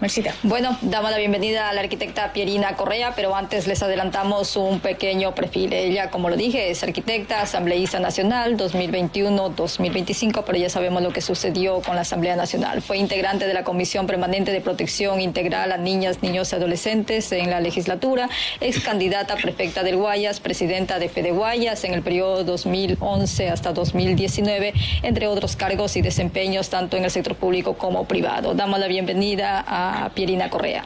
Maxita. Bueno, damos la bienvenida a la arquitecta Pierina Correa, pero antes les adelantamos un pequeño perfil. Ella, como lo dije, es arquitecta, asambleísta nacional 2021-2025, pero ya sabemos lo que sucedió con la Asamblea Nacional. Fue integrante de la Comisión Permanente de Protección Integral a Niñas, Niños y Adolescentes en la legislatura, ex candidata a prefecta del Guayas, presidenta de Fede Guayas en el periodo 2011 hasta 2019, entre otros cargos y desempeños tanto en el sector público como privado. Damos la bienvenida a Pierina Correa.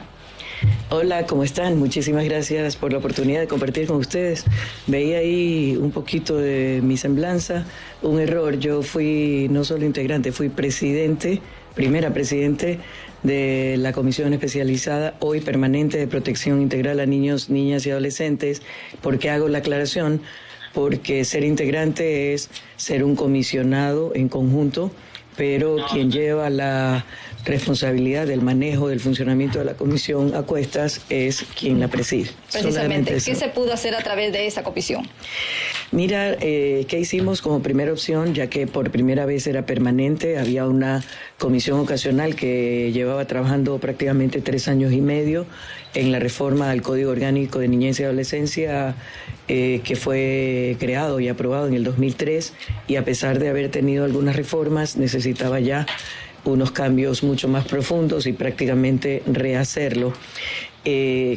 Hola, ¿cómo están? Muchísimas gracias por la oportunidad de compartir con ustedes. Veía ahí un poquito de mi semblanza, un error. Yo fui no solo integrante, fui primera presidente de la Comisión Especializada, hoy permanente de Protección Integral a Niños, Niñas y Adolescentes. ¿Por qué hago la aclaración? Porque ser integrante es ser un comisionado en conjunto, pero quien lleva la responsabilidad del manejo del funcionamiento de la comisión a cuestas es quien la preside. Precisamente, ¿qué se pudo hacer a través de esa comisión? Mira, ¿qué hicimos como primera opción? Ya que por primera vez era permanente, había una comisión ocasional que llevaba trabajando prácticamente 3 años y medio en la reforma al Código Orgánico de Niñez y Adolescencia, que fue creado y aprobado en el 2003, y a pesar de haber tenido algunas reformas, necesitaba ya unos cambios mucho más profundos y prácticamente rehacerlo.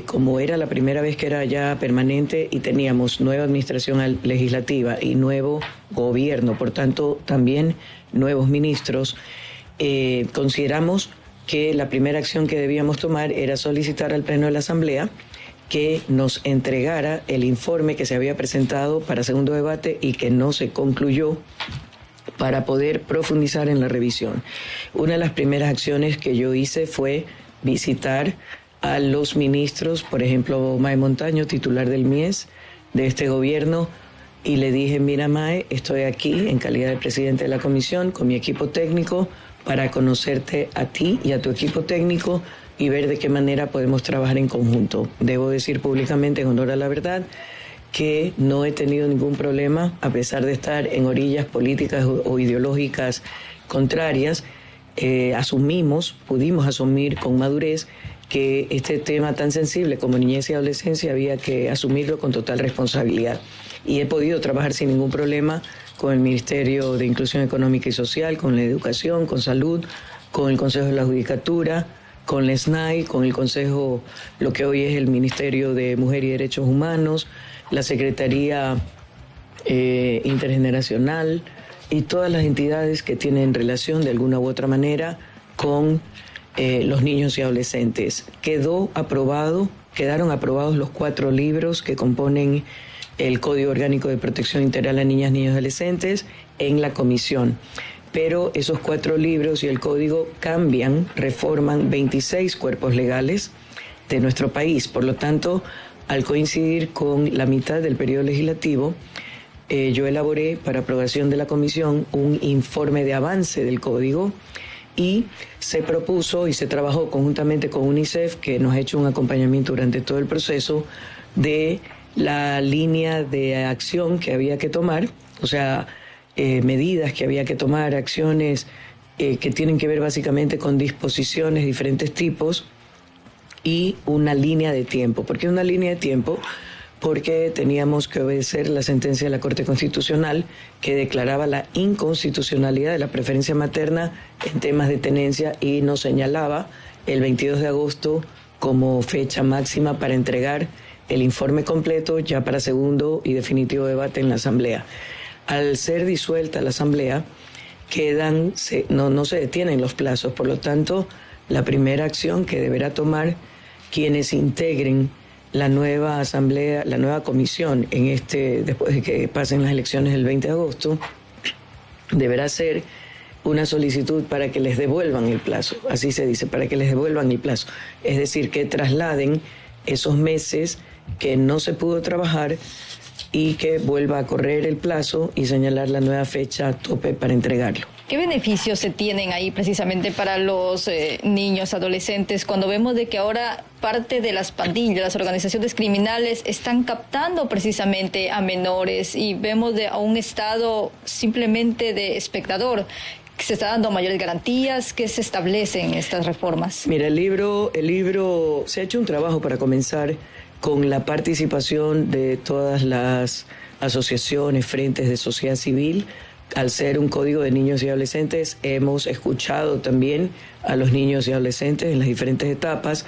Como era la primera vez que era ya permanente y teníamos nueva administración legislativa y nuevo gobierno, por tanto también nuevos ministros, consideramos que la primera acción que debíamos tomar era solicitar al Pleno de la Asamblea que nos entregara el informe que se había presentado para segundo debate y que no se concluyó, para poder profundizar en la revisión. Una de las primeras acciones que yo hice fue visitar a los ministros, por ejemplo, Mae Montaño, titular del MIES, de este gobierno, y le dije, mira Mae, estoy aquí en calidad de presidente de la comisión con mi equipo técnico para conocerte a ti y a tu equipo técnico y ver de qué manera podemos trabajar en conjunto. Debo decir públicamente, en honor a la verdad, que no he tenido ningún problema, a pesar de estar en orillas políticas o ideológicas contrarias. Pudimos asumir con madurez que este tema tan sensible como niñez y adolescencia había que asumirlo con total responsabilidad. Y he podido trabajar sin ningún problema con el Ministerio de Inclusión Económica y Social, con la Educación, con Salud, con el Consejo de la Judicatura, con la SNAI, con el Consejo, lo que hoy es el Ministerio de Mujer y Derechos Humanos, la Secretaría Intergeneracional y todas las entidades que tienen relación de alguna u otra manera con los niños y adolescentes. Quedaron aprobados los 4 libros que componen el Código Orgánico de Protección Integral a Niñas, Niños y Adolescentes en la comisión. Pero esos 4 libros y el código reforman 26 cuerpos legales de nuestro país. Por lo tanto, al coincidir con la mitad del periodo legislativo, yo elaboré para aprobación de la comisión un informe de avance del código y se propuso y se trabajó conjuntamente con UNICEF, que nos ha hecho un acompañamiento durante todo el proceso, de la línea de acción que había que tomar, o sea, medidas que había que tomar, acciones que tienen que ver básicamente con disposiciones de diferentes tipos y una línea de tiempo. ¿Por qué una línea de tiempo? Porque teníamos que obedecer la sentencia de la Corte Constitucional que declaraba la inconstitucionalidad de la preferencia materna en temas de tenencia y nos señalaba el 22 de agosto como fecha máxima para entregar el informe completo ya para segundo y definitivo debate en la Asamblea. Al ser disuelta la Asamblea, no se detienen los plazos, por lo tanto, la primera acción que deberá tomar quienes integren la nueva Asamblea, la nueva comisión, después de que pasen las elecciones el 20 de agosto, deberá ser una solicitud para que les devuelvan el plazo, así se dice, para que les devuelvan el plazo. Es decir, que trasladen esos meses que no se pudo trabajar y que vuelva a correr el plazo y señalar la nueva fecha tope para entregarlo. ¿Qué beneficios se tienen ahí precisamente para los niños, adolescentes, cuando vemos de que ahora parte de las pandillas, las organizaciones criminales están captando precisamente a menores y vemos a un estado simplemente de espectador? ¿Se está dando mayores garantías? ¿Qué se establece en estas reformas? Mira, el libro se ha hecho un trabajo para comenzar con la participación de todas las asociaciones, frentes de sociedad civil. Al ser un código de niños y adolescentes, hemos escuchado también a los niños y adolescentes en las diferentes etapas.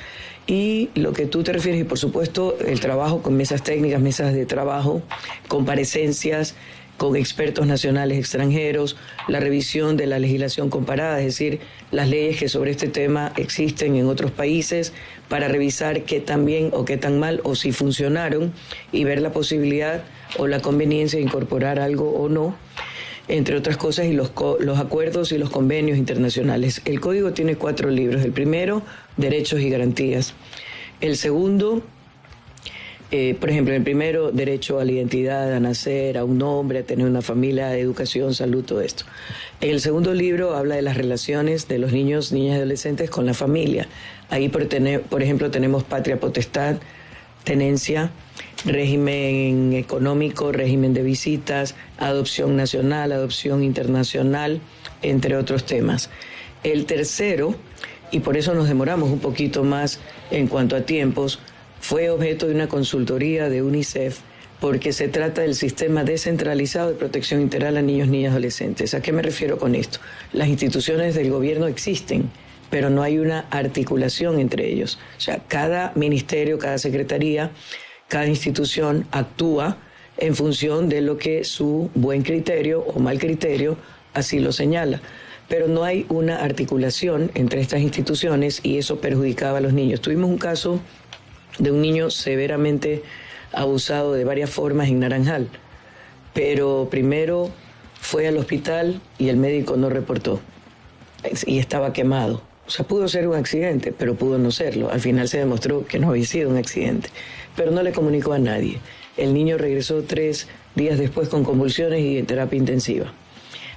Y lo que tú te refieres, y por supuesto el trabajo con mesas técnicas, mesas de trabajo, comparecencias con expertos nacionales, extranjeros, la revisión de la legislación comparada, es decir, las leyes que sobre este tema existen en otros países, para revisar qué tan bien o qué tan mal, o si funcionaron, y ver la posibilidad o la conveniencia de incorporar algo o no, entre otras cosas, y los acuerdos y los convenios internacionales. El código tiene 4 libros. El primero, derechos y garantías. El segundo, por ejemplo, el primero, derecho a la identidad, a nacer, a un nombre, a tener una familia, educación, salud, todo esto. En el segundo libro habla de las relaciones de los niños, niñas y adolescentes con la familia. Ahí, por ejemplo, tenemos patria potestad, tenencia, régimen económico, régimen de visitas, adopción nacional, adopción internacional, entre otros temas. El tercero, y por eso nos demoramos un poquito más en cuanto a tiempos, fue objeto de una consultoría de UNICEF, porque se trata del sistema descentralizado de protección integral a niños, niñas y adolescentes. ¿A qué me refiero con esto? Las instituciones del gobierno existen, pero no hay una articulación entre ellos. O sea, cada ministerio, cada secretaría, cada institución actúa en función de lo que su buen criterio o mal criterio así lo señala. Pero no hay una articulación entre estas instituciones y eso perjudicaba a los niños. Tuvimos un caso de un niño severamente abusado de varias formas en Naranjal, pero primero fue al hospital y el médico no reportó y estaba quemado. O sea, pudo ser un accidente, pero pudo no serlo. Al final se demostró que no había sido un accidente, pero no le comunicó a nadie. El niño regresó 3 días después con convulsiones y en terapia intensiva.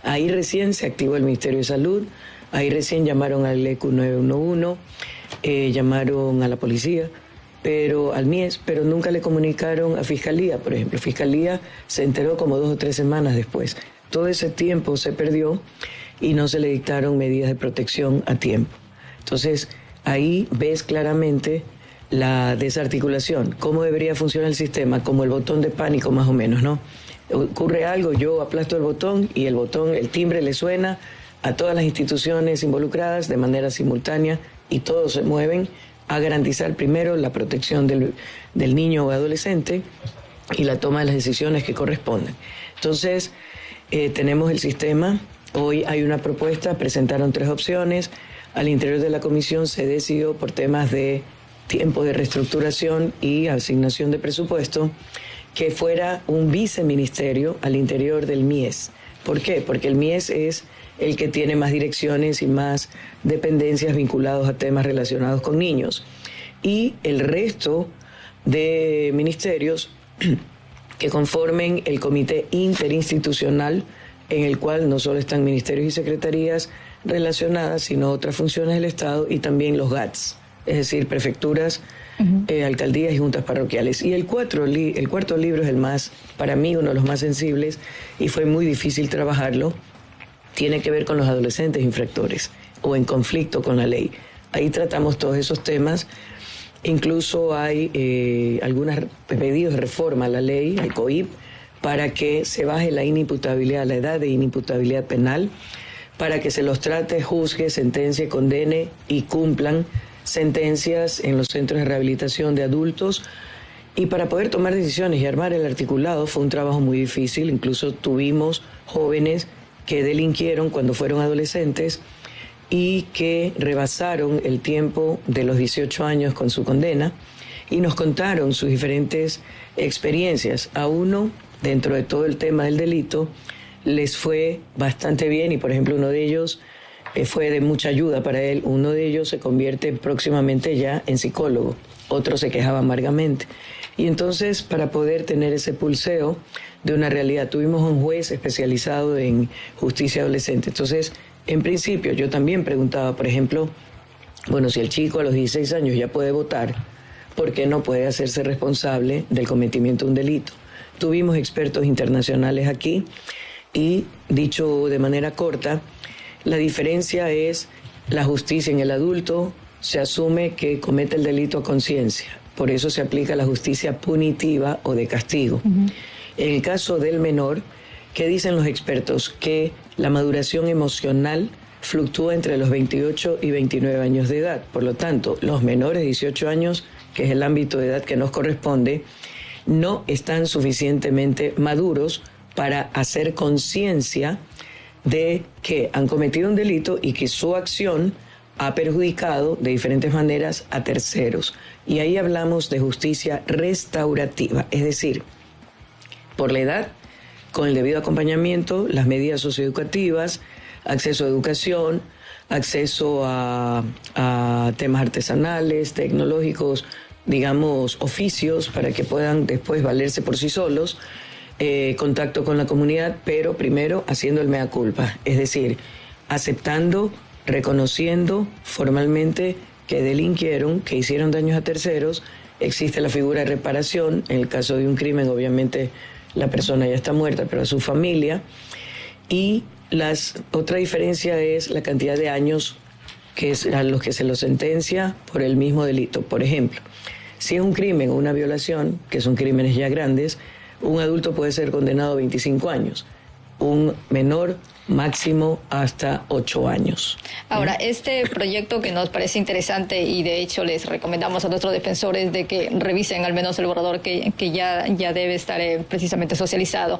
Ahí recién se activó el Ministerio de Salud, ahí recién llamaron al ECU 911, llamaron a la policía, pero al MIES, pero nunca le comunicaron a Fiscalía, por ejemplo. Fiscalía se enteró como 2 o 3 semanas después. Todo ese tiempo se perdió y no se le dictaron medidas de protección a tiempo. Entonces, ahí ves claramente la desarticulación. ¿Cómo debería funcionar el sistema? Como el botón de pánico, más o menos, ¿no? Ocurre algo, yo aplasto el botón y el timbre le suena a todas las instituciones involucradas de manera simultánea y todos se mueven a garantizar primero la protección del niño o adolescente y la toma de las decisiones que corresponden. Entonces, tenemos el sistema. Hoy hay una propuesta, presentaron 3 opciones. Al interior de la comisión se decidió por temas de tiempo de reestructuración y asignación de presupuesto que fuera un viceministerio al interior del MIES. ¿Por qué? Porque el MIES es el que tiene más direcciones y más dependencias vinculados a temas relacionados con niños. Y el resto de ministerios que conformen el comité interinstitucional, en el cual no solo están ministerios y secretarías relacionadas, sino otras funciones del Estado y también los GATS, es decir, prefecturas, alcaldías y juntas parroquiales. Y el cuarto libro es el más, para mí, uno de los más sensibles y fue muy difícil trabajarlo. Tiene que ver con los adolescentes infractores o en conflicto con la ley. Ahí tratamos todos esos temas. Incluso hay algunos pedidos de reforma a la ley, al COIP, para que se baje la inimputabilidad, la edad de inimputabilidad penal, para que se los trate, juzgue, sentencie, condene y cumplan sentencias en los centros de rehabilitación de adultos. Y para poder tomar decisiones y armar el articulado fue un trabajo muy difícil. Incluso tuvimos jóvenes que delinquieron cuando fueron adolescentes y que rebasaron el tiempo de los 18 años con su condena y nos contaron sus diferentes experiencias. A uno, dentro de todo el tema del delito, les fue bastante bien y, por ejemplo, uno de ellos fue de mucha ayuda para él. Uno de ellos se convierte próximamente ya en psicólogo, otro se quejaba amargamente. Y entonces, para poder tener ese pulseo de una realidad, tuvimos un juez especializado en justicia adolescente. Entonces, en principio, yo también preguntaba, por ejemplo, bueno, si el chico a los 16 años ya puede votar, ¿por qué no puede hacerse responsable del cometimiento de un delito? Tuvimos expertos internacionales aquí y, dicho de manera corta, La diferencia es la justicia. En el adulto se asume que comete el delito a conciencia, por eso se aplica la justicia punitiva o de castigo. En el caso del menor, ¿qué dicen los expertos? Que la maduración emocional fluctúa entre los 28 y 29 años de edad. Por lo tanto, los menores de 18 años, que es el ámbito de edad que nos corresponde, no están suficientemente maduros para hacer conciencia de que han cometido un delito y que su acción ha perjudicado de diferentes maneras a terceros. Y ahí hablamos de justicia restaurativa, es decir, por la edad, con el debido acompañamiento, las medidas socioeducativas, acceso a educación, acceso a temas artesanales, tecnológicos, digamos, oficios para que puedan después valerse por sí solos, contacto con la comunidad, pero primero haciendo el mea culpa, es decir, aceptando, reconociendo formalmente que delinquieron, que hicieron daños a terceros. Existe la figura de reparación, en el caso de un crimen obviamente la persona ya está muerta, pero a su familia. Y otra diferencia es la cantidad de años que es a los que se lo sentencia por el mismo delito. Por ejemplo, si es un crimen o una violación, que son crímenes ya grandes, un adulto puede ser condenado a 25 años, un menor máximo hasta 8 años. Ahora, este proyecto que nos parece interesante y de hecho les recomendamos a nuestros defensores de que revisen al menos el borrador que ya debe estar precisamente socializado,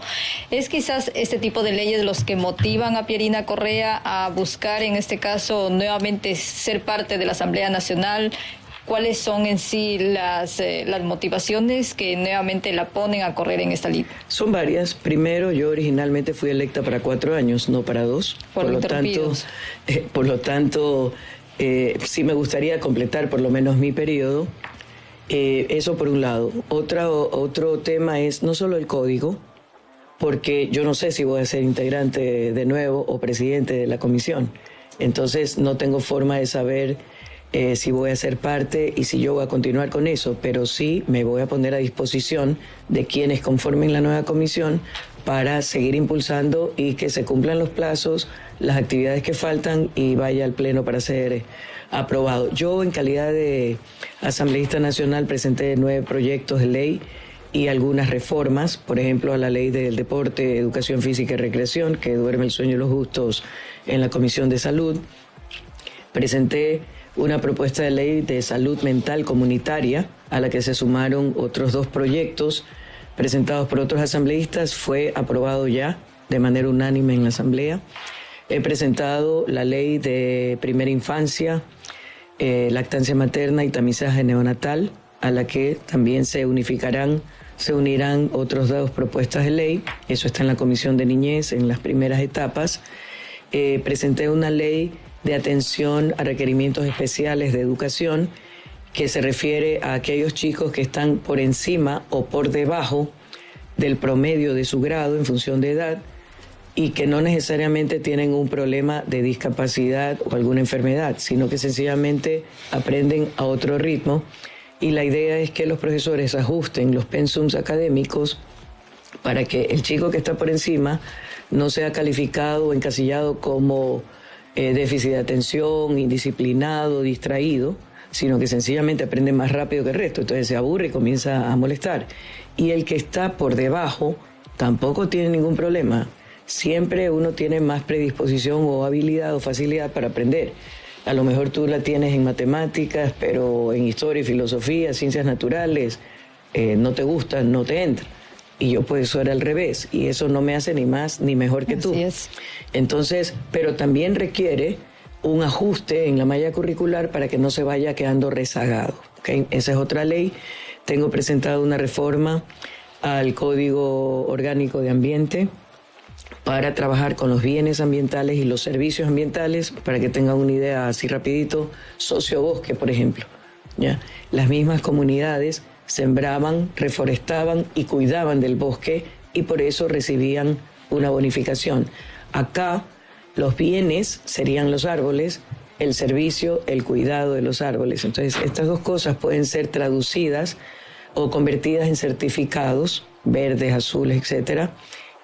es quizás este tipo de leyes los que motivan a Pierina Correa a buscar en este caso nuevamente ser parte de la Asamblea Nacional. ¿Cuáles son en sí las motivaciones que nuevamente la ponen a correr en esta línea? Son varias. Primero, yo originalmente fui electa para 4 años, no para 2. Por lo tanto, sí me gustaría completar por lo menos mi periodo. Eso por un lado. Otro tema es no solo el código, porque yo no sé si voy a ser integrante de nuevo o presidente de la comisión. Entonces no tengo forma de saber si voy a ser parte y si yo voy a continuar con eso, pero sí me voy a poner a disposición de quienes conformen la nueva comisión para seguir impulsando y que se cumplan los plazos, las actividades que faltan y vaya al Pleno para ser aprobado. Yo, en calidad de asambleísta nacional, presenté 9 proyectos de ley y algunas reformas, por ejemplo, a la ley del deporte, educación física y recreación, que duerme el sueño de los justos en la Comisión de Salud. Presenté una propuesta de ley de salud mental comunitaria, a la que se sumaron otros 2 proyectos presentados por otros asambleístas. Fue aprobado ya de manera unánime en la Asamblea. He presentado la ley de primera infancia, lactancia materna y tamizaje neonatal, a la que también se unirán otras 2 propuestas de ley. Eso está en la Comisión de Niñez en las primeras etapas. Presenté una ley de atención a requerimientos especiales de educación, que se refiere a aquellos chicos que están por encima o por debajo del promedio de su grado en función de edad y que no necesariamente tienen un problema de discapacidad o alguna enfermedad, sino que sencillamente aprenden a otro ritmo. Y la idea es que los profesores ajusten los pensums académicos para que el chico que está por encima no sea calificado o encasillado como déficit de atención, indisciplinado, distraído, sino que sencillamente aprende más rápido que el resto, entonces se aburre y comienza a molestar. Y el que está por debajo tampoco tiene ningún problema. Siempre uno tiene más predisposición o habilidad o facilidad para aprender. A lo mejor tú la tienes en matemáticas, pero en historia y filosofía, ciencias naturales, no te gusta, no te entra. Y yo pues eso era al revés, y eso no me hace ni más ni mejor que tú. Así es. Entonces, pero también requiere un ajuste en la malla curricular para que no se vaya quedando rezagado, ¿okay? Esa es otra ley. Tengo presentado una reforma al Código Orgánico de Ambiente para trabajar con los bienes ambientales y los servicios ambientales, para que tengan una idea así rapidito. Sociobosque, por ejemplo, ¿ya? Las mismas comunidades sembraban, reforestaban y cuidaban del bosque y por eso recibían una bonificación. Acá los bienes serían los árboles, el servicio, el cuidado de los árboles. Entonces estas 2 cosas pueden ser traducidas o convertidas en certificados verdes, azules, etcétera,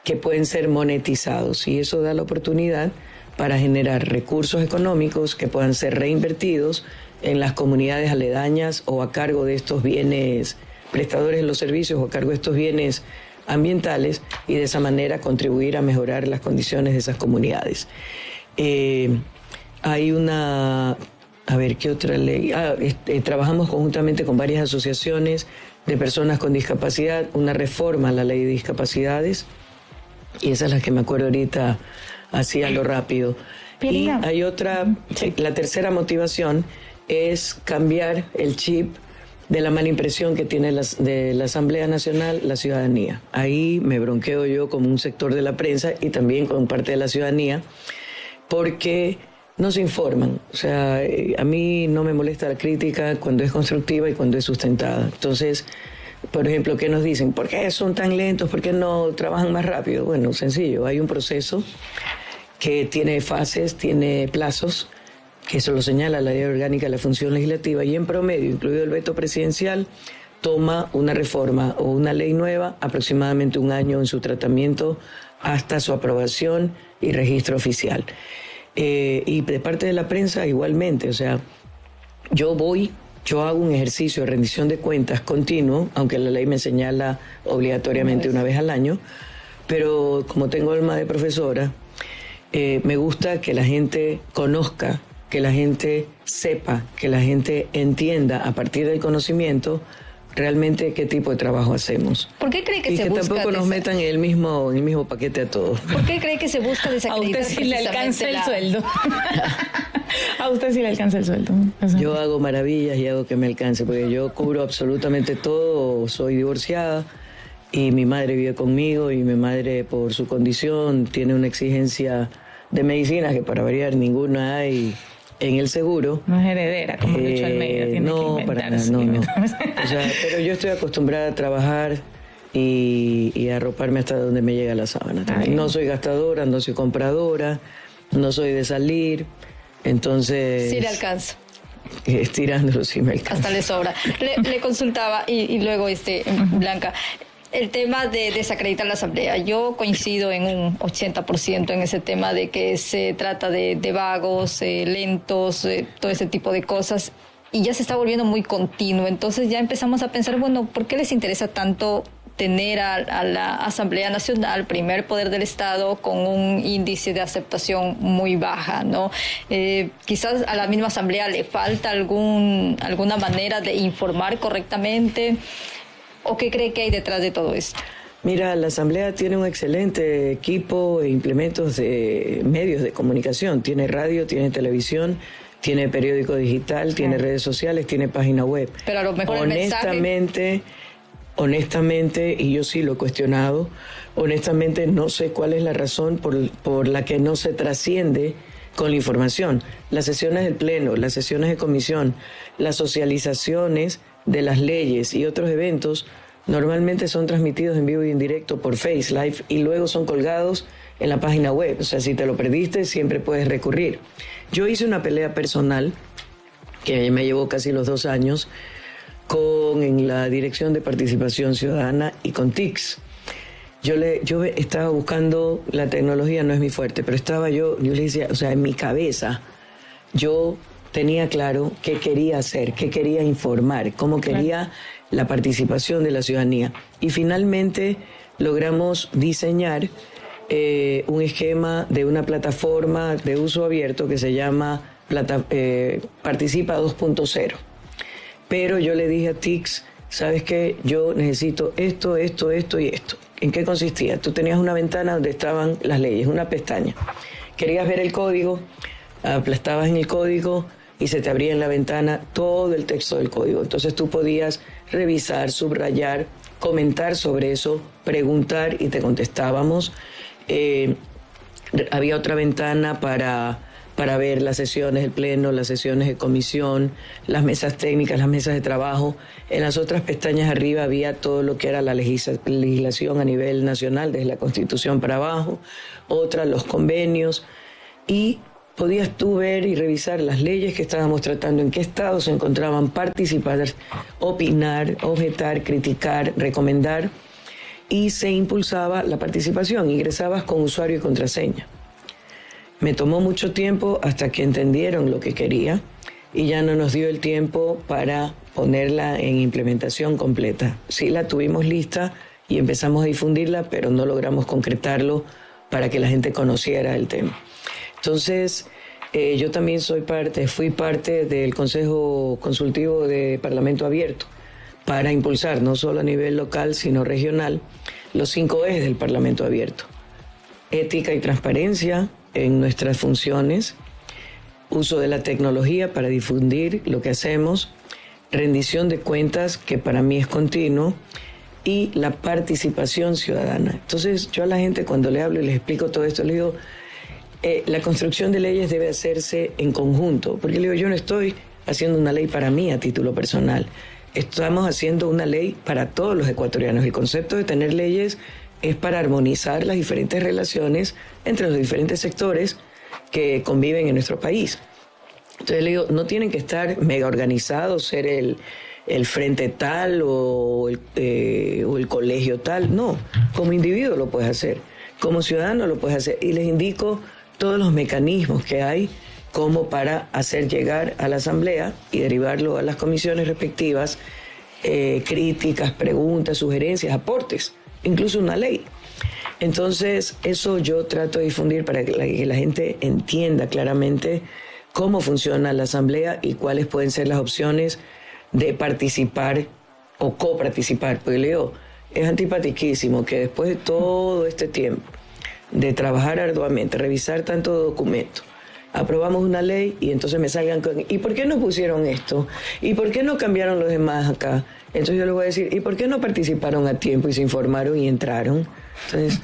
que pueden ser monetizados, y eso da la oportunidad para generar recursos económicos que puedan ser reinvertidos en las comunidades aledañas o a cargo de estos bienes, prestadores de los servicios o a cargo de estos bienes ambientales, y de esa manera contribuir a mejorar las condiciones de esas comunidades. Hay una... A ver, ¿qué otra ley? Trabajamos conjuntamente con varias asociaciones de personas con discapacidad, una reforma a la ley de discapacidades, y esa es la que me acuerdo ahorita así a lo rápido. Y hay otra, la tercera motivación es cambiar el chip de la mala impresión que tiene de la Asamblea Nacional la ciudadanía. Ahí me bronqueo yo como un sector de la prensa y también con parte de la ciudadanía, porque no se informan. O sea, a mí no me molesta la crítica cuando es constructiva y cuando es sustentada. Entonces, por ejemplo, ¿qué nos dicen? ¿Por qué son tan lentos? ¿Por qué no trabajan más rápido? Bueno, sencillo, hay un proceso que tiene fases, tiene plazos, que eso lo señala la Ley Orgánica de la Función Legislativa, y en promedio, incluido el veto presidencial, toma una reforma o una ley nueva aproximadamente un año en su tratamiento hasta su aprobación y registro oficial. Y de parte de la prensa igualmente, o sea, yo hago un ejercicio de rendición de cuentas continuo, aunque la ley me señala obligatoriamente una vez al año, pero como tengo alma de profesora, me gusta que la gente conozca, que la gente sepa, que la gente entienda a partir del conocimiento realmente qué tipo de trabajo hacemos. ¿Por qué cree que y se que busca tampoco nos metan en el mismo paquete a todos? ¿Por qué cree que se busca desacreditar? A usted sí le alcanza el sueldo. A usted sí le alcanza el sueldo. Yo hago maravillas y hago que me alcance, porque yo cubro absolutamente todo. Soy divorciada y mi madre vive conmigo, y mi madre, por su condición, tiene una exigencia de medicinas que, para variar, ninguna hay en el seguro. No es heredera, como Lucho Almeida, tiene no, que para nada, no. O sea, pero yo estoy acostumbrada a trabajar y a arroparme hasta donde me llega la sábana. No soy gastadora, no soy compradora, no soy de salir, entonces... Sí le alcanza. Estirándolo sí me alcanza. Hasta le sobra. Le consultaba, y luego, Blanca, el tema de desacreditar la Asamblea. Yo coincido en un 80% en ese tema de que se trata de vagos, lentos, todo ese tipo de cosas, y ya se está volviendo muy continuo. Entonces ya empezamos a pensar, bueno, ¿por qué les interesa tanto tener a la Asamblea Nacional, primer poder del Estado, con un índice de aceptación muy baja, ¿no? Quizás a la misma Asamblea le falta alguna manera de informar correctamente. ¿O qué cree que hay detrás de todo esto? Mira, la Asamblea tiene un excelente equipo e implementos de medios de comunicación. Tiene radio, tiene televisión, tiene periódico digital, tiene redes sociales, tiene página web. Pero a lo mejor honestamente, y yo sí lo he cuestionado, honestamente no sé cuál es la razón por la que no se trasciende con la información. Las sesiones del Pleno, las sesiones de comisión, las socializaciones de las leyes y otros eventos normalmente son transmitidos en vivo y en directo por Face Live, y luego son colgados en la página web. O sea, si te lo perdiste, siempre puedes recurrir. Yo hice una pelea personal que me llevó casi los 2 años en la Dirección de Participación Ciudadana y con TICS. Yo estaba buscando, la tecnología no es mi fuerte, pero yo le decía, o sea, en mi cabeza, yo tenía claro qué quería hacer, qué quería informar, cómo quería la participación de la ciudadanía. Y finalmente logramos diseñar un esquema de una plataforma de uso abierto que se llama Participa 2.0. Pero yo le dije a TICS, ¿sabes qué? Yo necesito esto y esto. ¿En qué consistía? Tú tenías una ventana donde estaban las leyes, una pestaña. Querías ver el código, aplastabas en el código y se te abría en la ventana todo el texto del código. Entonces tú podías revisar, subrayar, comentar sobre eso, preguntar y te contestábamos. Había otra ventana para ver las sesiones del Pleno, las sesiones de comisión, las mesas técnicas, las mesas de trabajo. En las otras pestañas arriba había todo lo que era la legislación a nivel nacional, desde la Constitución para abajo, los convenios, y podías tú ver y revisar las leyes que estábamos tratando, en qué estado se encontraban, participar, opinar, objetar, criticar, recomendar, y se impulsaba la participación. Ingresabas con usuario y contraseña. Me tomó mucho tiempo hasta que entendieron lo que quería y ya no nos dio el tiempo para ponerla en implementación completa. Sí la tuvimos lista y empezamos a difundirla, pero no logramos concretarlo para que la gente conociera el tema. Entonces, yo también fui parte del Consejo Consultivo de Parlamento Abierto para impulsar, no solo a nivel local, sino regional, los 5 ejes del Parlamento Abierto. Ética y transparencia en nuestras funciones, uso de la tecnología para difundir lo que hacemos, rendición de cuentas, que para mí es continuo, y la participación ciudadana. Entonces, yo a la gente cuando le hablo y les explico todo esto, le digo, la construcción de leyes debe hacerse en conjunto, porque le digo, yo no estoy haciendo una ley para mí a título personal, estamos haciendo una ley para todos los ecuatorianos. El concepto de tener leyes es para armonizar las diferentes relaciones entre los diferentes sectores que conviven en nuestro país. Entonces le digo, no tienen que estar mega organizados, ser el frente tal o el colegio tal, no, como individuo lo puedes hacer, como ciudadano lo puedes hacer, y les indico todos los mecanismos que hay como para hacer llegar a la Asamblea y derivarlo a las comisiones respectivas, críticas, preguntas, sugerencias, aportes, incluso una ley. Entonces, eso yo trato de difundir para que la gente entienda claramente cómo funciona la Asamblea y cuáles pueden ser las opciones de participar o coparticipar. Porque Leo, es antipatiquísimo que después de todo este tiempo de trabajar arduamente, revisar tanto documento, aprobamos una ley y entonces me salgan con ¿y por qué no pusieron esto? ¿Y por qué no cambiaron los demás acá? Entonces yo les voy a decir ¿y por qué no participaron a tiempo y se informaron y entraron? Entonces,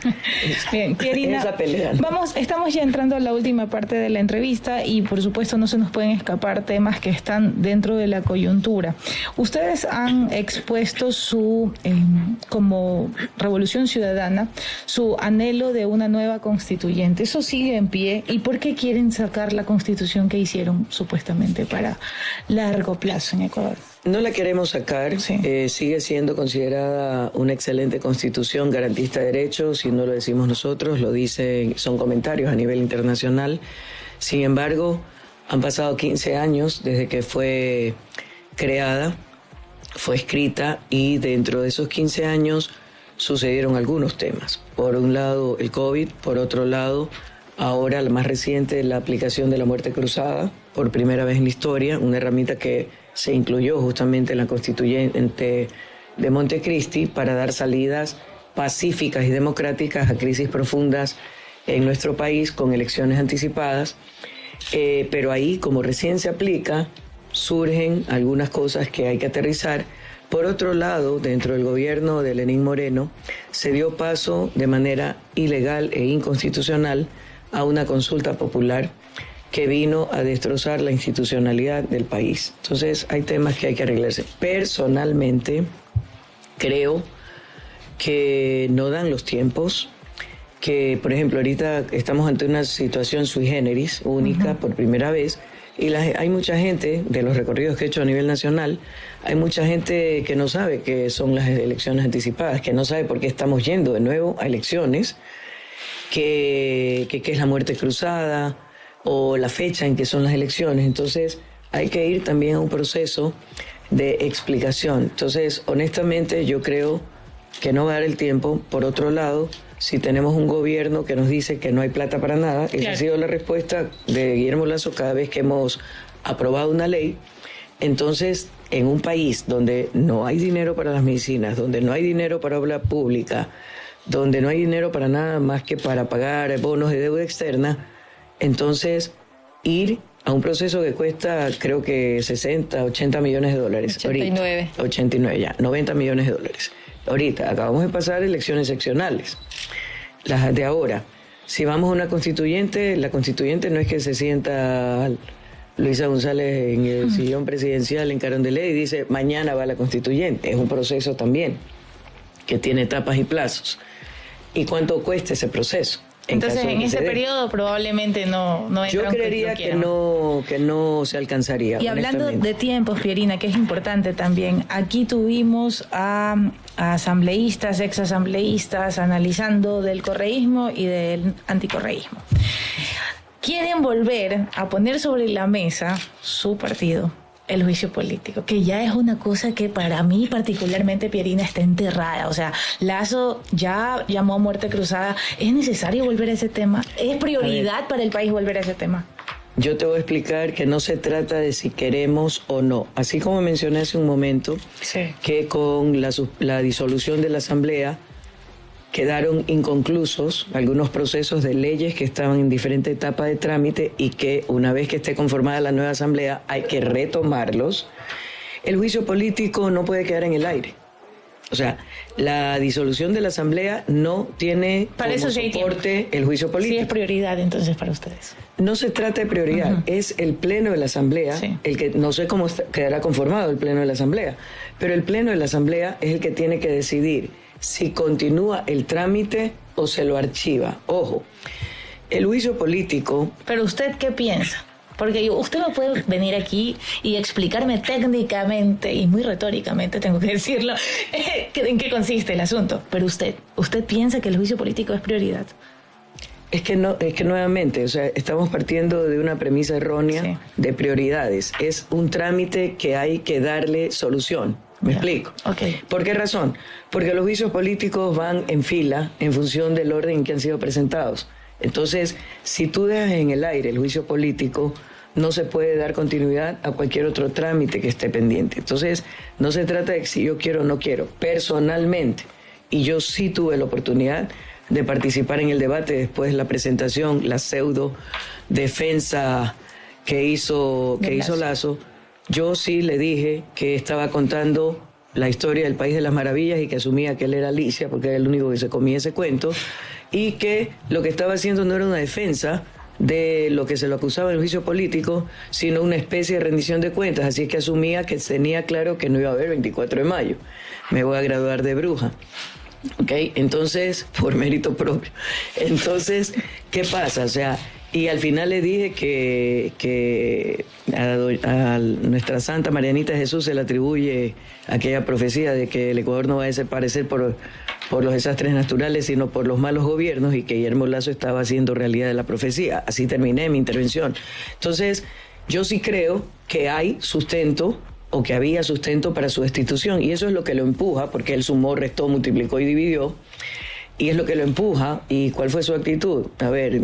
bien, Pierina, esa pelea, ¿no? Estamos ya entrando a la última parte de la entrevista y por supuesto no se nos pueden escapar temas que están dentro de la coyuntura. Ustedes han expuesto como Revolución Ciudadana, su anhelo de una nueva constituyente. ¿Eso sigue en pie? ¿Y por qué quieren sacar la constitución que hicieron supuestamente para largo plazo en Ecuador? No la queremos sacar, sí. Sigue siendo considerada una excelente constitución garantista de derechos, y no lo decimos nosotros, lo dicen, son comentarios a nivel internacional. Sin embargo, han pasado 15 años desde que fue creada, fue escrita, y dentro de esos 15 años sucedieron algunos temas. Por un lado el COVID, por otro lado, ahora la más reciente, la aplicación de la muerte cruzada, por primera vez en la historia, una herramienta que se incluyó justamente en la constituyente de Montecristi para dar salidas pacíficas y democráticas a crisis profundas en nuestro país con elecciones anticipadas, pero ahí, como recién se aplica, surgen algunas cosas que hay que aterrizar. Por otro lado, dentro del gobierno de Lenín Moreno, se dio paso de manera ilegal e inconstitucional a una consulta popular que vino a destrozar la institucionalidad del país. Entonces, hay temas que hay que arreglarse. Personalmente, creo que no dan los tiempos, que, por ejemplo, ahorita estamos ante una situación sui generis, única, por primera vez, y hay mucha gente, de los recorridos que he hecho a nivel nacional, hay mucha gente que no sabe qué son las elecciones anticipadas, que no sabe por qué estamos yendo de nuevo a elecciones, que es la muerte cruzada, o la fecha en que son las elecciones. Entonces hay que ir también a un proceso de explicación. Entonces, honestamente, yo creo que no va a dar el tiempo. Por otro lado, si tenemos un gobierno que nos dice que no hay plata para nada, esa ha sido la respuesta de Guillermo Lasso cada vez que hemos aprobado una ley. Entonces, en un país donde no hay dinero para las medicinas, donde no hay dinero para obra pública, donde no hay dinero para nada más que para pagar bonos de deuda externa, entonces ir a un proceso que cuesta, creo que 60, 80 millones de dólares. 89. Ahorita, 89 ya, 90 millones de dólares. Ahorita, acabamos de pasar elecciones seccionales, las de ahora. Si vamos a una constituyente, la constituyente no es que se sienta Luisa González en el sillón presidencial en Carondelet y dice, mañana va la constituyente. Es un proceso también que tiene etapas y plazos. ¿Y cuánto cuesta ese proceso? Entonces, en ese periodo probablemente no entra. Yo creería que no se alcanzaría. Y hablando de tiempos, Pierina, que es importante también, aquí tuvimos a asambleístas, exasambleístas, analizando del correísmo y del anticorreísmo. quieren volver a poner sobre la mesa su partido, el juicio político, que ya es una cosa que para mí particularmente, Pierina, está enterrada. O sea, Lazo ya llamó a muerte cruzada. ¿Es necesario volver a ese tema? ¿Es prioridad para el país volver a ese tema? Yo te voy a explicar que no se trata de si queremos o no. Así como mencioné hace un momento, sí, que con la disolución de la Asamblea quedaron inconclusos algunos procesos de leyes que estaban en diferentes etapas de trámite y que una vez que esté conformada la nueva Asamblea hay que retomarlos. El juicio político no puede quedar en el aire. O sea, la disolución de la Asamblea no tiene para como eso sí soporte el juicio político. Sí es prioridad entonces para ustedes. No se trata de prioridad, es el Pleno de la Asamblea, sí, el que no sé cómo quedará conformado el Pleno de la Asamblea, pero el Pleno de la Asamblea es el que tiene que decidir si continúa el trámite o se lo archiva. Ojo, el juicio político... Pero ¿usted qué piensa? Porque usted no puede venir aquí y explicarme técnicamente y muy retóricamente, tengo que decirlo, en qué consiste el asunto. Pero usted piensa que el juicio político es prioridad. Es que nuevamente, o sea, estamos partiendo de una premisa errónea, sí, de prioridades. Es un trámite que hay que darle solución. ¿Me explico? Okay. ¿Por qué razón? Porque los juicios políticos van en fila en función del orden en que han sido presentados. Entonces, si tú dejas en el aire el juicio político, no se puede dar continuidad a cualquier otro trámite que esté pendiente. Entonces, no se trata de si yo quiero o no quiero. Personalmente, y yo sí tuve la oportunidad de participar en el debate después de la presentación, la pseudo defensa que hizo Lazo, yo sí le dije que estaba contando la historia del País de las Maravillas y que asumía que él era Alicia porque era el único que se comía ese cuento y que lo que estaba haciendo no era una defensa de lo que se lo acusaba en el juicio político, sino una especie de rendición de cuentas. Así que asumía que tenía claro que no iba a haber 24 de mayo. Me voy a graduar de bruja. ¿Okay? Entonces, por mérito propio. Entonces, ¿qué pasa? O sea, y al final le dije que a nuestra Santa Marianita de Jesús se le atribuye aquella profecía de que el Ecuador no va a desaparecer por los desastres naturales, sino por los malos gobiernos, y que Guillermo Lazo estaba haciendo realidad de la profecía. Así terminé mi intervención. Entonces, yo sí creo que hay sustento, o que había sustento para su destitución, y eso es lo que lo empuja, porque él sumó, restó, multiplicó y dividió, y es lo que lo empuja. ¿Y cuál fue su actitud? A ver,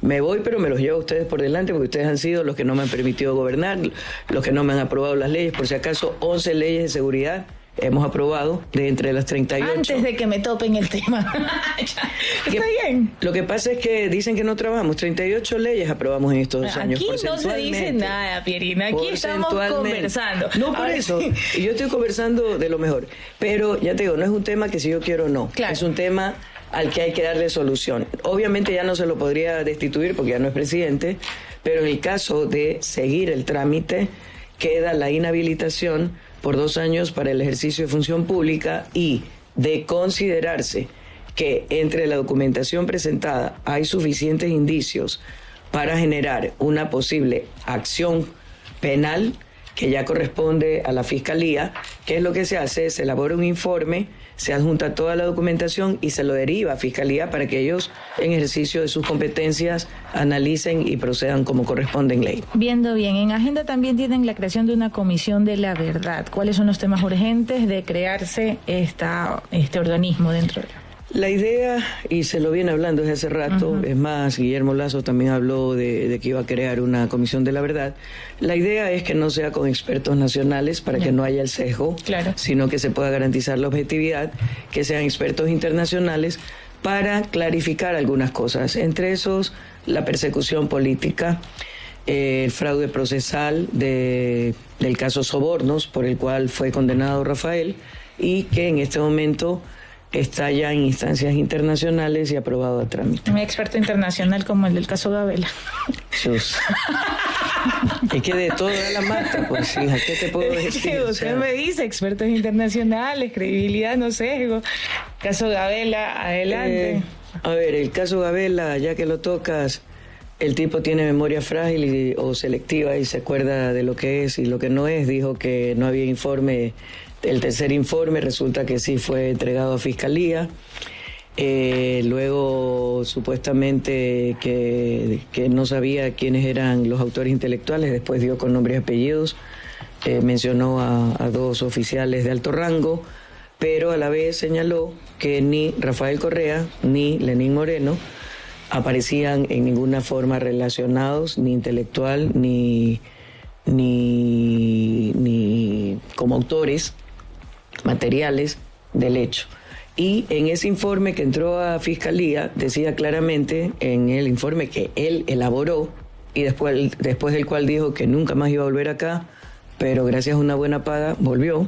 me voy, pero me los llevo a ustedes por delante, porque ustedes han sido los que no me han permitido gobernar, los que no me han aprobado las leyes. Por si acaso, 11 leyes de seguridad hemos aprobado de entre las 38. Antes de que me topen el tema. Está bien. Lo que pasa es que dicen que no trabajamos. 38 leyes aprobamos en estos 2 años. Aquí no se dice nada, Pierina. Aquí estamos conversando. No, por eso. Y yo estoy conversando de lo mejor. Pero ya te digo, no es un tema que si yo quiero o no. Claro. Es un tema al que hay que darle solución. Obviamente ya no se lo podría destituir porque ya no es presidente, pero en el caso de seguir el trámite, queda la inhabilitación por 2 años para el ejercicio de función pública, y de considerarse que entre la documentación presentada hay suficientes indicios para generar una posible acción penal que ya corresponde a la Fiscalía. ¿Qué es lo que se hace? Se elabora un informe, se adjunta toda la documentación y se lo deriva a Fiscalía para que ellos, en ejercicio de sus competencias, analicen y procedan como corresponde en ley. Viendo bien, en agenda también tienen la creación de una comisión de la verdad. ¿Cuáles son los temas urgentes de crearse este organismo dentro de la idea, y se lo viene hablando desde hace rato, es más, Guillermo Lazo también habló de que iba a crear una comisión de la verdad. La idea es que no sea con expertos nacionales para que no haya el sesgo, sino que se pueda garantizar la objetividad, que sean expertos internacionales para clarificar algunas cosas, entre esos la persecución política, el fraude procesal del caso Sobornos, por el cual fue condenado Rafael, y que en este momento está ya en instancias internacionales y aprobado a trámite. Un experto internacional como el del caso Gabela. Jesús. Es que de todo da la mata, pues hija, ¿qué te puedo decir? Usted me dice expertos internacionales, credibilidad, no sesgo. Caso Gabela, adelante. A ver, el caso Gabela, ya que lo tocas, el tipo tiene memoria frágil o selectiva y se acuerda de lo que es y lo que no es. Dijo que no había informe. El tercer informe resulta que sí fue entregado a Fiscalía. Luego, supuestamente, que no sabía quiénes eran los autores intelectuales, después dio con nombres y apellidos, mencionó a 2 oficiales de alto rango, pero a la vez señaló que ni Rafael Correa ni Lenín Moreno aparecían en ninguna forma relacionados, ni intelectual, ni como autores materiales del hecho. Y en ese informe que entró a Fiscalía, decía claramente, en el informe que él elaboró, y después del cual dijo que nunca más iba a volver acá, pero gracias a una buena paga volvió,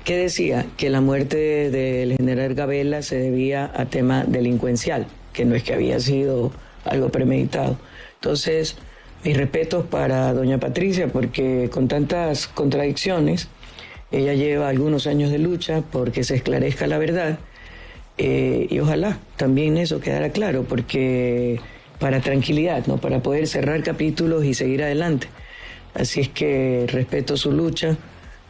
que decía que la muerte del general Gabela se debía a tema delincuencial, que no es que había sido algo premeditado. Entonces, mis respetos para doña Patricia, porque con tantas contradicciones, ella lleva algunos años de lucha porque se esclarezca la verdad, y ojalá también eso quedara claro, porque para tranquilidad, ¿no? Para poder cerrar capítulos y seguir adelante. Así es que respeto su lucha,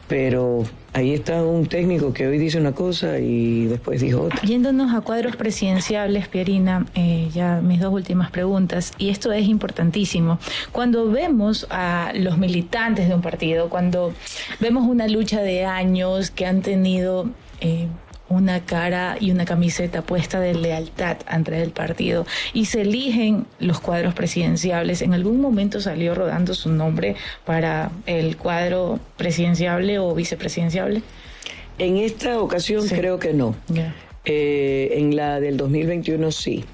pero ahí está un técnico que hoy dice una cosa y después dijo otra. Yéndonos a cuadros presidenciables, Pierina, ya mis 2 últimas preguntas, y esto es importantísimo. Cuando vemos a los militantes de un partido, cuando vemos una lucha de años que han tenido una cara y una camiseta puesta de lealtad ante el partido y se eligen los cuadros presidenciables, ¿en algún momento salió rodando su nombre para el cuadro presidenciable o vicepresidenciable? En esta ocasión sí. Creo que no. Yeah. En la del 2021 sí.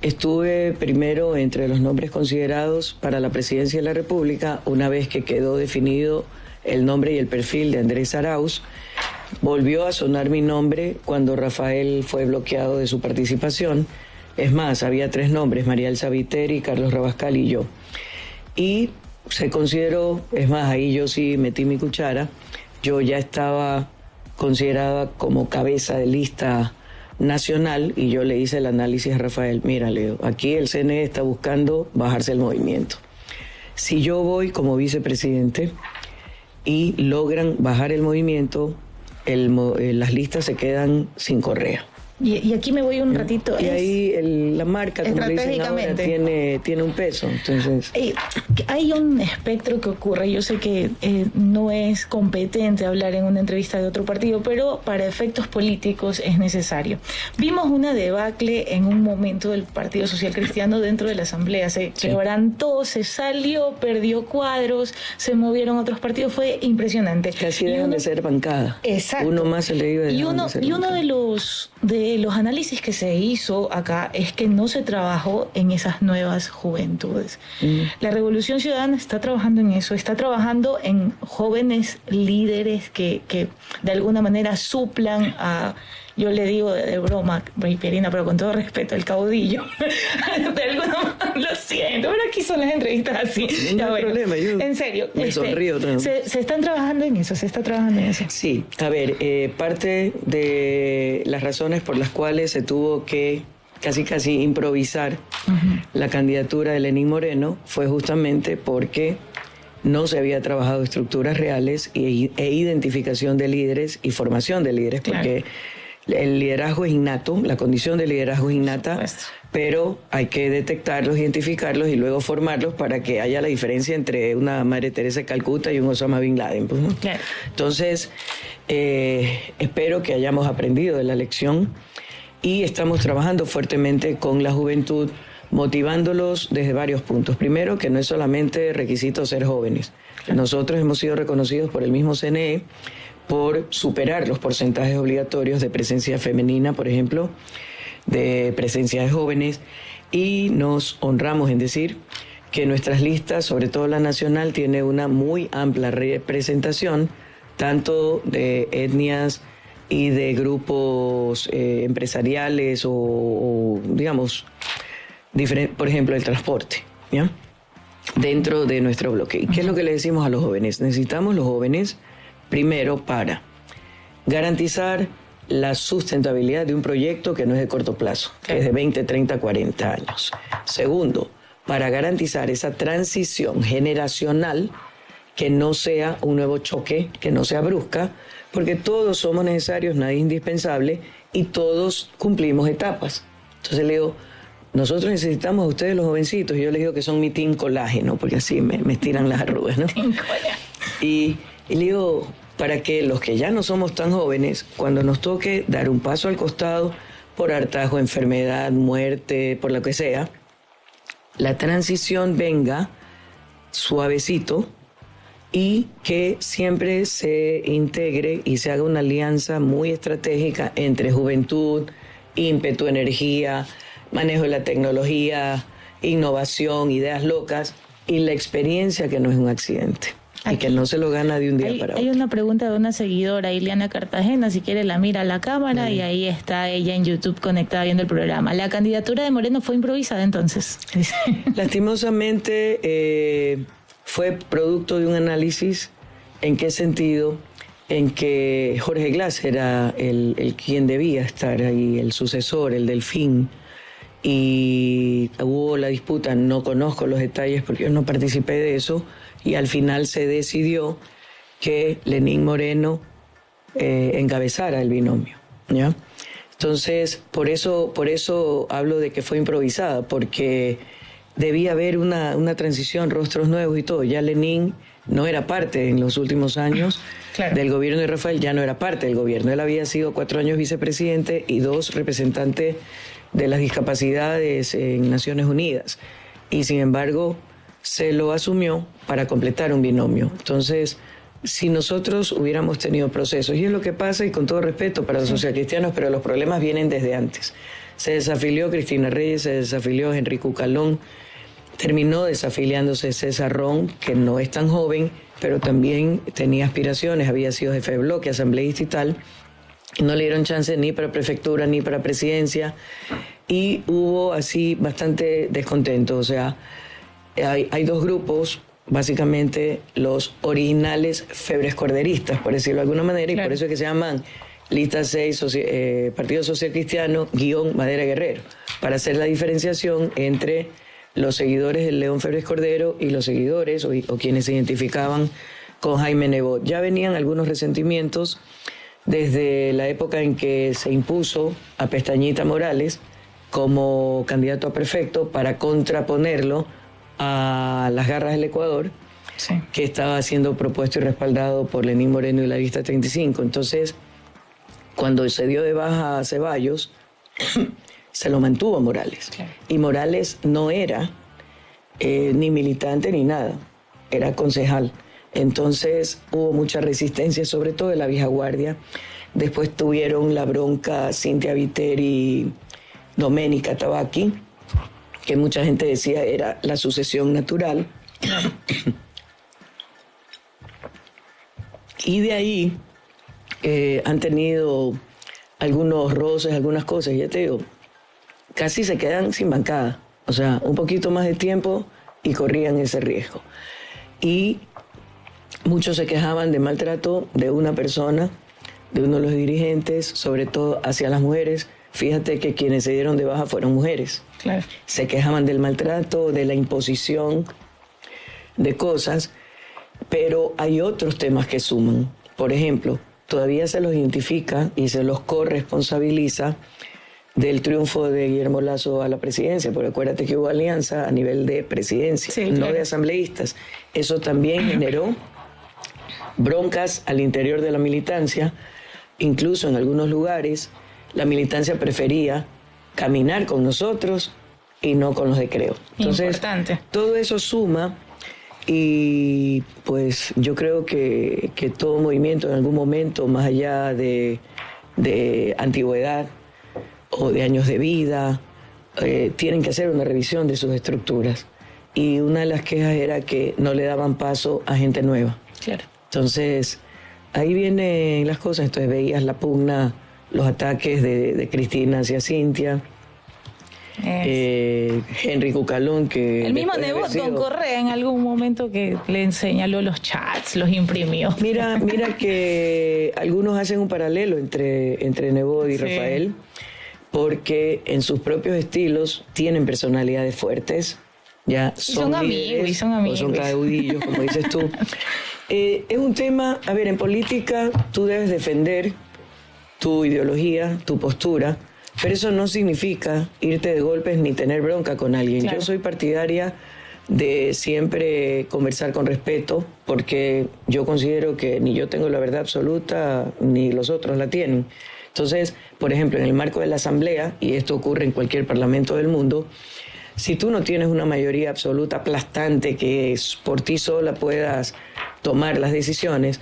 Estuve primero entre los nombres considerados para la presidencia de la República, una vez que quedó definido el nombre y el perfil de Andrés Arauz. Volvió a sonar mi nombre cuando Rafael fue bloqueado de su participación. Es más, había 3 nombres, María Elsa Viteri, Carlos Rabascal y yo. Y se consideró, es más, ahí yo sí metí mi cuchara, yo ya estaba considerada como cabeza de lista nacional y yo le hice el análisis a Rafael. Mira, Leo, aquí el CNE está buscando bajarse el movimiento. Si yo voy como vicepresidente y logran bajar el movimiento, las listas se quedan sin Correa. Y aquí me voy un ratito. Y ahí la marca, como le dicen ahora, tiene un peso. Entonces, hay un espectro que ocurre. Yo sé que no es competente hablar en una entrevista de otro partido, pero para efectos políticos es necesario. Vimos una debacle en un momento del Partido Social Cristiano dentro de la Asamblea. Se quebrantó, se salió, perdió cuadros, se movieron otros partidos. Fue impresionante. Casi dejan de ser bancada. Exacto. Uno más se le iba a Y uno de los análisis que se hizo acá es que no se trabajó en esas nuevas juventudes. La Revolución Ciudadana está trabajando en eso, está trabajando en jóvenes líderes que de alguna manera suplan a, yo le digo de broma, Pierina, pero con todo respeto, el caudillo. De alguna manera, lo siento, pero aquí son las entrevistas así. No hay problema, yo en serio. Me sonrío. Se están trabajando en eso, se está trabajando en eso. Sí, a ver, parte de las razones por las cuales se tuvo que casi improvisar la candidatura de Lenín Moreno fue justamente porque no se había trabajado estructuras reales e identificación de líderes y formación de líderes, porque el liderazgo es innato, la condición de liderazgo es innata, pero hay que detectarlos, identificarlos y luego formarlos para que haya la diferencia entre una Madre Teresa de Calcuta y un Osama Bin Laden, pues, ¿no? Claro. Entonces, espero que hayamos aprendido de la lección y estamos trabajando fuertemente con la juventud, motivándolos desde varios puntos. Primero, que no es solamente requisito ser jóvenes. Nosotros hemos sido reconocidos por el mismo CNE por superar los porcentajes obligatorios de presencia femenina, por ejemplo, de presencia de jóvenes, y nos honramos en decir que nuestras listas, sobre todo la nacional, tiene una muy amplia representación, tanto de etnias y de grupos empresariales o digamos, por ejemplo, el transporte, ¿ya? Dentro de nuestro bloque. ¿Y qué es lo que le decimos a los jóvenes? Necesitamos los jóvenes, primero, para garantizar la sustentabilidad de un proyecto que no es de corto plazo, que es de 20, 30, 40 años. Segundo, para garantizar esa transición generacional que no sea un nuevo choque, que no sea brusca, porque todos somos necesarios, nadie es indispensable y todos cumplimos etapas. Entonces le digo, nosotros necesitamos a ustedes los jovencitos, y yo les digo que son mi team colágeno, porque así me estiran las arrugas, ¿no? Y le digo, para que los que ya no somos tan jóvenes, cuando nos toque dar un paso al costado por hartazgo, enfermedad, muerte, por lo que sea, la transición venga suavecito y que siempre se integre y se haga una alianza muy estratégica entre juventud, ímpetu, energía, manejo de la tecnología, innovación, ideas locas y la experiencia, que no es un accidente. Y que no se lo gana de un día para otro. Hay una pregunta de una seguidora, Ileana Cartagena, si quiere la mira a la cámara, y ahí está ella en YouTube conectada viendo el programa. ¿La candidatura de Moreno fue improvisada entonces? Lastimosamente fue producto de un análisis. ¿En qué sentido? En que Jorge Glass era el quien debía estar ahí, el sucesor, el delfín, y hubo la disputa, no conozco los detalles porque yo no participé de eso, y al final se decidió que Lenín Moreno encabezara el binomio, ¿ya? Entonces, por eso hablo de que fue improvisada, porque debía haber una transición, rostros nuevos y todo. Ya Lenín no era parte en los últimos años del gobierno de Rafael, ya no era parte del gobierno. Él había sido 4 años vicepresidente y 2 representantes de las discapacidades en Naciones Unidas. Y sin embargo, se lo asumió para completar un binomio. Entonces, si nosotros hubiéramos tenido procesos, y es lo que pasa, y con todo respeto para los socialcristianos, pero los problemas vienen desde antes. Se desafilió Cristina Reyes, se desafilió Henry Cucalón, terminó desafiliándose César Ron, que no es tan joven, pero también tenía aspiraciones, había sido jefe de bloque, asambleísta y tal, y no le dieron chance ni para prefectura ni para presidencia, y hubo así bastante descontento. O sea, hay 2 grupos, básicamente los originales febres corderistas, por decirlo de alguna manera, y por eso es que se llaman Lista 6, Partido Social Cristiano, _ Madera Guerrero, para hacer la diferenciación entre los seguidores del León Febres Cordero y los seguidores o quienes se identificaban con Jaime Nebot. Ya venían algunos resentimientos desde la época en que se impuso a Pestañita Morales como candidato a prefecto para contraponerlo a las garras del Ecuador, que estaba siendo propuesto y respaldado por Lenín Moreno y la Lista 35. Entonces, cuando se dio de baja a Ceballos, se lo mantuvo a Morales. Y Morales no era ni militante ni nada, era concejal. Entonces hubo mucha resistencia, sobre todo de la vieja guardia. Después tuvieron la bronca Cintia Viteri y Doménica Tabaqui, que mucha gente decía era la sucesión natural. Y de ahí han tenido algunos roces, algunas cosas, ya te digo, casi se quedan sin bancada. O sea, un poquito más de tiempo y corrían ese riesgo. Y muchos se quejaban de maltrato de una persona, de uno de los dirigentes, sobre todo hacia las mujeres. Fíjate que quienes se dieron de baja fueron mujeres. Claro. Se quejaban del maltrato, de la imposición de cosas, pero hay otros temas que suman. Por ejemplo, todavía se los identifica y se los corresponsabiliza del triunfo de Guillermo Lasso a la presidencia, porque acuérdate que hubo alianza a nivel de presidencia, no de asambleístas. Eso también generó broncas al interior de la militancia. Incluso en algunos lugares la militancia prefería caminar con nosotros y no con los de Creo. Entonces, todo eso suma, y pues yo creo que todo movimiento en algún momento, más allá de antigüedad o de años de vida, tienen que hacer una revisión de sus estructuras. Y una de las quejas era que no le daban paso a gente nueva. Claro. Entonces, ahí vienen las cosas. Entonces veías la pugna, los ataques de Cristina hacia Cintia, Henry Cucalón, que... El mismo Nebot con Correa en algún momento que le señaló los chats, los imprimió. Mira que algunos hacen un paralelo entre Nebot y Rafael, porque en sus propios estilos tienen personalidades fuertes, ya son líderes, amigos, y son amigos. O son caudillos, como dices tú. Es un tema, a ver, en política tú debes defender tu ideología, tu postura, pero eso no significa irte de golpes ni tener bronca con alguien. Claro. Yo soy partidaria de siempre conversar con respeto, porque yo considero que ni yo tengo la verdad absoluta, ni los otros la tienen. Entonces, por ejemplo, en el marco de la Asamblea, y esto ocurre en cualquier parlamento del mundo, si tú no tienes una mayoría absoluta aplastante que por ti sola puedas tomar las decisiones,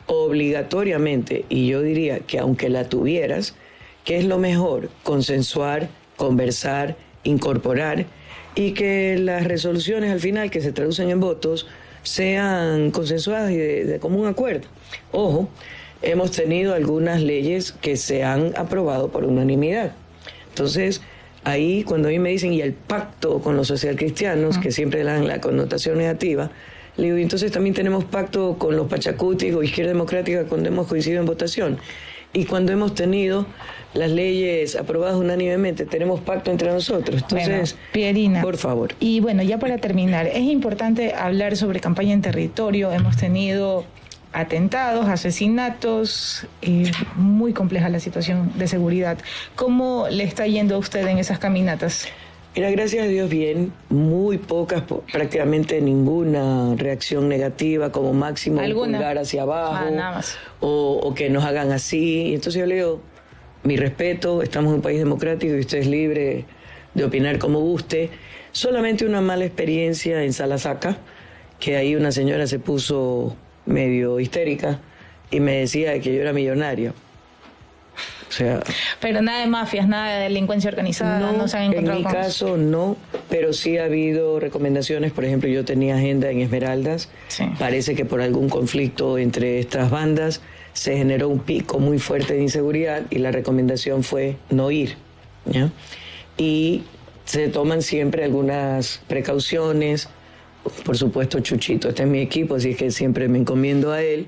obligatoriamente, y yo diría que aunque la tuvieras, ¿qué es lo mejor? Consensuar, conversar, incorporar, y que las resoluciones al final que se traducen en votos sean consensuadas y de común acuerdo. Ojo, hemos tenido algunas leyes que se han aprobado por unanimidad. Entonces, ahí cuando a mí me dicen, y el pacto con los socialcristianos, que siempre le dan la connotación negativa, le digo, y entonces también tenemos pacto con los pachacutis o Izquierda Democrática cuando hemos coincidido en votación. Y cuando hemos tenido las leyes aprobadas unánimemente, tenemos pacto entre nosotros. Entonces, bueno, Pierina, por favor. Y bueno, ya para terminar, es importante hablar sobre campaña en territorio. Hemos tenido atentados, asesinatos, muy compleja la situación de seguridad. ¿Cómo le está yendo a usted en esas caminatas? Mira, gracias a Dios bien, muy pocas, prácticamente ninguna reacción negativa, como máximo un pulgar hacia abajo, nada más. O que nos hagan así. Entonces yo le digo, mi respeto, estamos en un país democrático y usted es libre de opinar como guste. Solamente una mala experiencia en Salasaca, que ahí una señora se puso medio histérica y me decía que yo era millonaria. O sea, pero nada de mafias, nada de delincuencia organizada, no se han encontrado. En mi caso no, pero sí ha habido recomendaciones. Por ejemplo, yo tenía agenda en Esmeraldas. Sí. Parece que por algún conflicto entre estas bandas se generó un pico muy fuerte de inseguridad y la recomendación fue no ir, ¿ya? Y se toman siempre algunas precauciones. Por supuesto, Chuchito está en mi equipo, así que siempre me encomiendo a él,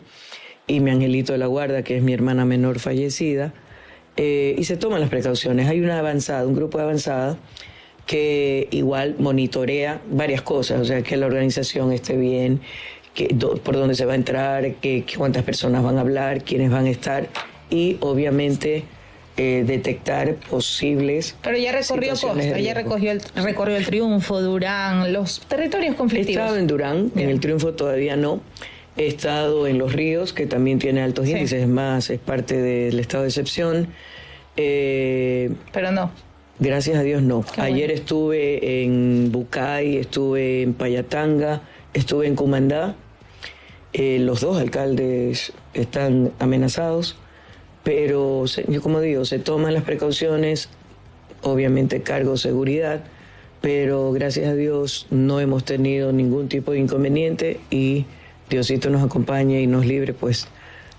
y mi angelito de la guarda, que es mi hermana menor fallecida. Y se toman las precauciones. Hay una avanzada, un grupo de avanzada que igual monitorea varias cosas, o sea, que la organización esté bien, por dónde se va a entrar, cuántas personas van a hablar, quiénes van a estar, y obviamente detectar posibles. Pero ya recorrió Costa, ya recorrió el Triunfo, Durán, los territorios conflictivos. He estado en Durán, bien. En el Triunfo todavía no. He estado en Los Ríos, que también tiene altos índices, es más, es parte del estado de excepción. Pero no. Gracias a Dios no. Ayer estuve en Bucay, estuve en Payatanga, estuve en Cumandá. Los dos alcaldes están amenazados, pero yo como digo, se toman las precauciones, obviamente cargo seguridad, pero gracias a Dios no hemos tenido ningún tipo de inconveniente y Diosito nos acompañe y nos libre, pues,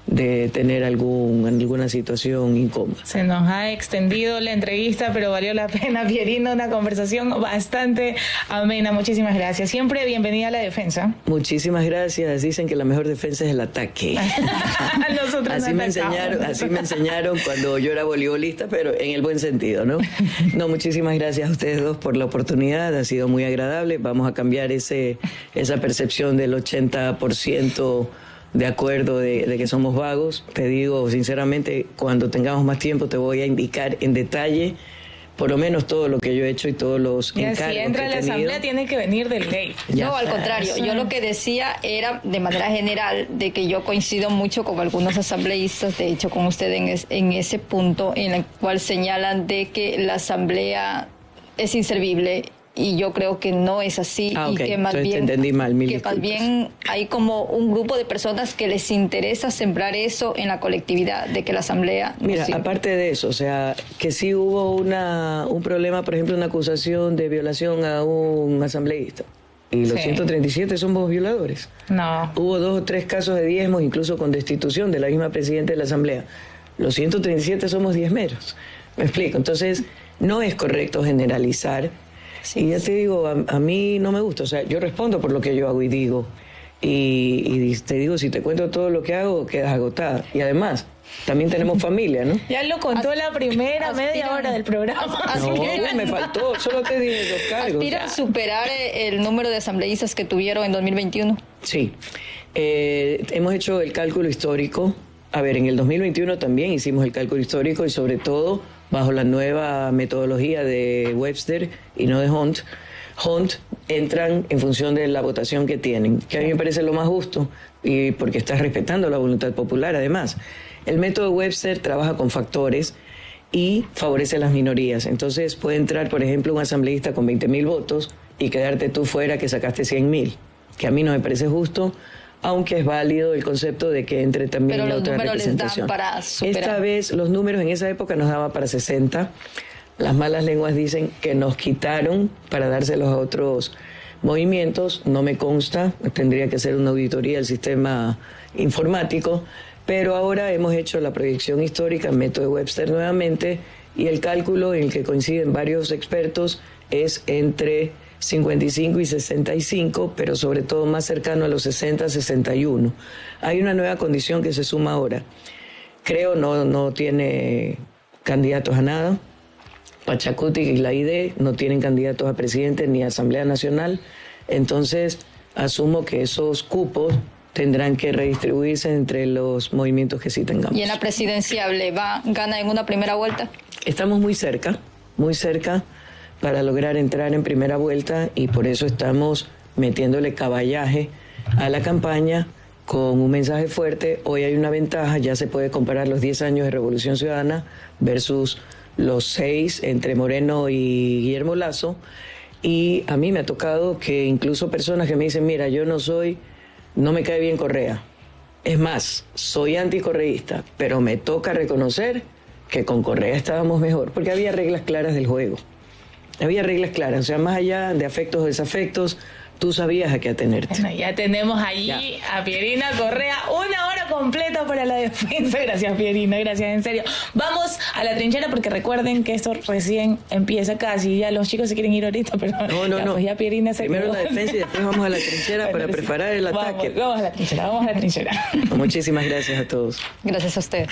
de tener alguna situación incómoda. Se nos ha extendido la entrevista, pero valió la pena, Pierina, una conversación bastante amena. Muchísimas gracias. Siempre bienvenida a La Defensa. Muchísimas gracias. Dicen que la mejor defensa es el ataque. Nosotros así me enseñaron cuando yo era voleibolista, pero en el buen sentido, ¿no? No, muchísimas gracias a ustedes dos por la oportunidad. Ha sido muy agradable. Vamos a cambiar esa percepción del 80% de acuerdo de que somos vagos. Te digo sinceramente, cuando tengamos más tiempo te voy a indicar en detalle por lo menos todo lo que yo he hecho y todos los encargos si entra a la asamblea tiene que venir del ley. No, al contrario, yo lo que decía era de manera general de que yo coincido mucho con algunos asambleístas, de hecho con usted en ese punto en el cual señalan de que la asamblea es inservible. Y yo creo que no es así, y que más bien, entendí mal, que más bien hay como un grupo de personas que les interesa sembrar eso en la colectividad, de que la asamblea no Mira, sirve. Aparte de eso, o sea, que sí hubo un problema, por ejemplo, una acusación de violación a un asambleísta. Y los 137 somos violadores. No. Hubo 2 o 3 casos de diezmos, incluso con destitución de la misma presidenta de la asamblea. Los 137 somos diezmeros. ¿Me explico? Entonces, no es correcto generalizar. Sí, y ya te digo, a mí no me gusta, o sea, yo respondo por lo que yo hago y digo, y te digo, si te cuento todo lo que hago, quedas agotada. Y además, también tenemos familia, ¿no? Ya lo contó la primera media hora del programa. No, me faltó, solo te dije 2 cargos. ¿Aspiran a superar el número de asambleístas que tuvieron en 2021? Sí. Hemos hecho el cálculo histórico. A ver, en el 2021 también hicimos el cálculo histórico y sobre todo bajo la nueva metodología de Webster y no de Hunt. Hunt entran en función de la votación que tienen, que a mí me parece lo más justo y porque estás respetando la voluntad popular además. El método Webster trabaja con factores y favorece a las minorías. Entonces puede entrar, por ejemplo, un asambleísta con 20.000 votos y quedarte tú fuera que sacaste 100.000, que a mí no me parece justo, aunque es válido el concepto de que entre también la otra representación. Les dan para superar. Esta vez los números en esa época nos daba para 60. Las malas lenguas dicen que nos quitaron para dárselos a otros movimientos. No me consta, tendría que hacer una auditoría del sistema informático, pero ahora hemos hecho la proyección histórica en método Webster nuevamente y el cálculo en el que coinciden varios expertos es entre 55 y 65, pero sobre todo más cercano a los 60-61. Hay una nueva condición que se suma ahora. Creo no tiene candidatos a nada. Pachacuti y la ID no tienen candidatos a presidente ni a Asamblea Nacional. Entonces, asumo que esos cupos tendrán que redistribuirse entre los movimientos que sí tengamos. ¿Y en la presidenciable gana en una primera vuelta? Estamos muy cerca para lograr entrar en primera vuelta y por eso estamos metiéndole caballaje a la campaña con un mensaje fuerte. Hoy hay una ventaja, ya se puede comparar los 10 años de Revolución Ciudadana versus los 6 entre Moreno y Guillermo Lasso, y a mí me ha tocado que incluso personas que me dicen, mira, no me cae bien Correa, es más, soy anticorreísta, pero me toca reconocer que con Correa estábamos mejor, porque había reglas claras del juego. Había reglas claras, o sea, más allá de afectos o desafectos, tú sabías a qué atenerte. Bueno, ya tenemos allí a Pierina Correa, 1 hora completa para la defensa. Gracias, Pierina, gracias, en serio. Vamos a la trinchera porque recuerden que esto recién empieza casi, ya los chicos se quieren ir ahorita, pero no. Pues ya Pierina se Primero quedó. la defensa y después vamos a la trinchera para preparar el ataque. Vamos a la trinchera. Muchísimas gracias a todos. Gracias a usted.